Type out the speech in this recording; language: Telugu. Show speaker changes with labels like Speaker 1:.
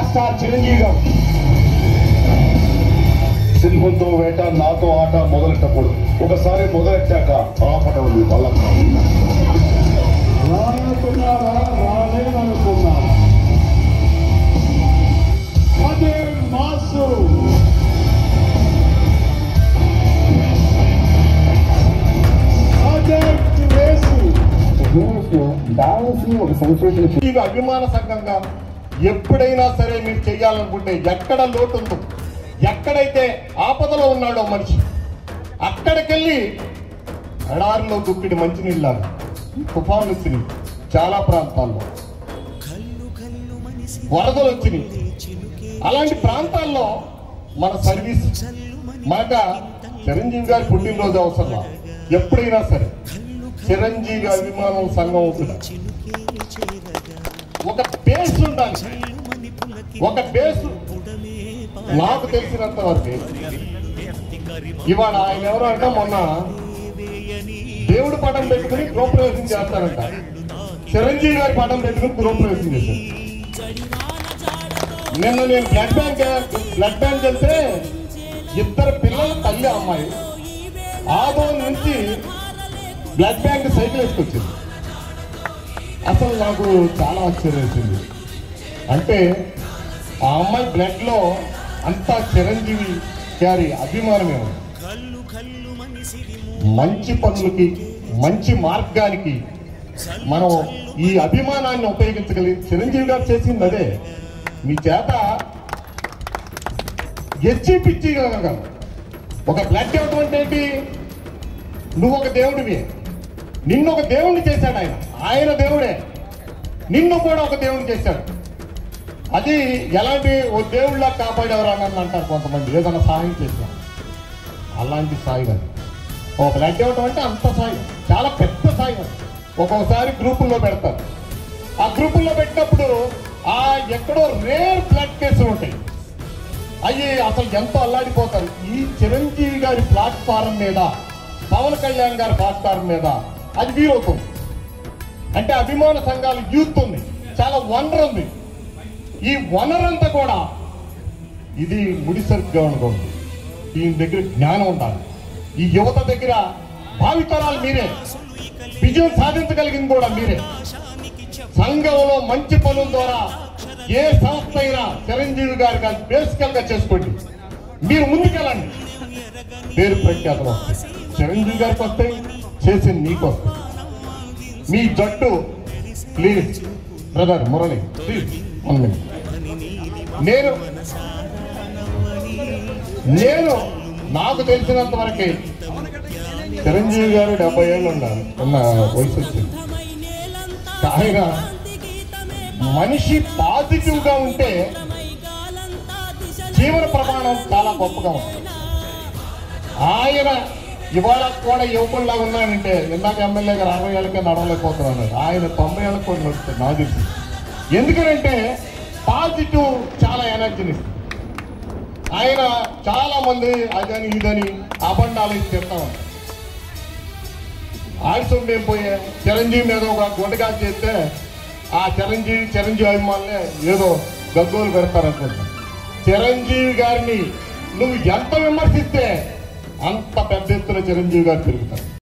Speaker 1: మెగాస్టార్ చిరంజీవి గారు సింహంతో వేట నాతో ఆట మొదలెట్టకూడదు. ఒకసారి మొదలెట్టాక ఆపటం వల్ల రానుకున్నారా రాలేననుకున్నారా అదే మాసు అదే రేసు ఒక సంస్కృతి అభిమాన సంఘంగా ఎప్పుడైనా సరే మీరు చేయాలనుకుంటే ఎక్కడ లోటు ఉందో, ఎక్కడైతే ఆపదలో ఉన్నాడో మనిషి అక్కడికెళ్ళి ఎడారిలో దుక్కిడి మంచినీళ్ళారు తుఫాన్లు వచ్చినాయి, చాలా ప్రాంతాల్లో వరదలు వచ్చినాయి. అలాంటి ప్రాంతాల్లో మన సర్వీస్ మనక చిరంజీవి గారి పుట్టినరోజు అవసరం. ఎప్పుడైనా సరే చిరంజీవి అభిమానుల సంఘం అవుతుంది. ఒక బేస్ ఉండాలి. ఒక బేస్ నాకు తెలిసినంత వరకు ఇవాళ ఆయన ఎవరు అంటే మొన్న దేవుడు పటం పెట్టుకుని గృహప్రవేశం చేస్తారంట. చిరంజీవి గారి పటం పెట్టుకుని గృహప్రవేశం చేశారు. నిన్న నేను బ్లడ్ బ్యాంక్ వెళ్తే ఇద్దరు పిల్లలు తల్లి అమ్మాయి ఆదోన్ నుంచి బ్లడ్ బ్యాంక్ సైకిల్ వేసుకొచ్చింది. అసలు నాకు చాలా ఆశ్చర్యం వేసింది. అంటే ఆ అమ్మాయి బ్లడ్ లో అంతా చిరంజీవి గారి అభిమానమే ఉంది. మంచి పనులకి మంచి మార్గానికి మనం ఈ అభిమానాన్ని ఉపయోగించగలిగి చిరంజీవి గారు చేసింది అదే. మీ చేత ఎచ్చి పిచ్చి కలగలగాలి. ఒక బ్లడ్ ఇవ్వటం అంటే ఏంటి? నువ్వు ఒక దేవుడివి, నిన్ను ఒక దేవుణ్ణి చేశాడు ఆయన. ఆయన దేవుడే, నిన్ను కూడా ఒక దేవుణ్ణి చేశాడు. అది ఎలాంటి ఓ దేవుళ్ళ కాపాడేవారు అని అంటారు కొంతమంది, ఏదైనా సాయం చేశారు. అలాంటి సాయం అది. ఒక బ్లడ్ ఇవ్వటం అంటే అంత సాయం, చాలా పెద్ద సాయం. ఒక్కొక్కసారి గ్రూపుల్లో పెడతారు. ఆ గ్రూపుల్లో పెట్టినప్పుడు ఆ ఎక్కడో రేర్ బ్లడ్ కేసులు ఉంటాయి. అవి అసలు ఎంతో అల్లాడిపోతారు. ఈ చిరంజీవి గారి ప్లాట్ఫారం మీద, పవన్ కళ్యాణ్ గారి ప్లాట్ఫారం మీద అది వీలవుతుంది. అంటే అభిమాన సంఘాలు యూత్ ఉంది, చాలా వనరు ఉంది. ఈ వనరంతా కూడా ఇది ముడిసరుకుగా ఉండకూడదు. దీని దగ్గర జ్ఞానం ఉండాలి. ఈ యువత దగ్గర భావితరాలు మీరే, విజయం సాధించగలిగింది కూడా మీరే. సంఘంలో మంచి పనుల ద్వారా ఏ సంస్థ అయినా చిరంజీవి గారి బేసికల్ గా చేసుకోండి. మీరు ముందుకెళ్ళండి, పేరు ప్రఖ్యాతలు వస్తాయి. చిరంజీవి గారికి వస్తాయి, చేసింది నీకు వస్తాయి. మీ జట్టు please brother Murali please 1 minute. నేను నాకు తెలిసినంత వరకే చిరంజీవి గారు 70 ఏళ్ళు ఉన్న వయసు వచ్చింది. ఆయన మనిషి పాజిటివ్ గా ఉంటే జీవన ప్రమాణం చాలా గొప్పగా ఉంది. ఆయన ఇవాళ కూడా యువకుల్లాగా ఉన్నాడంటే, ఇందాక ఎమ్మెల్యే గారు 60 ఏళ్ళకే నడవలేకపోతున్నాడు, ఆయన 90 ఏళ్ళకి కూడా నడుస్తుంది నాకు తెలిసి. ఎందుకంటే పాజిటివ్ చాలా ఎనర్జీని ఇస్తుంది. ఆయన చాలా మంది అదని ఇదని అబండాలు ఇచ్చి చెప్తా ఉంటారు. ఆయుసం మేము పోయే చిరంజీవి మీద ఒక గుండగా చేస్తే ఆ చిరంజీవి అభిమానులే ఏదో గగ్గోలు పెడతారనుకుంటా. చిరంజీవి గారిని నువ్వు ఎంత విమర్శిస్తే అంత పెద్ద ఎత్తున చిరంజీవి గారు పెరుగుతారు.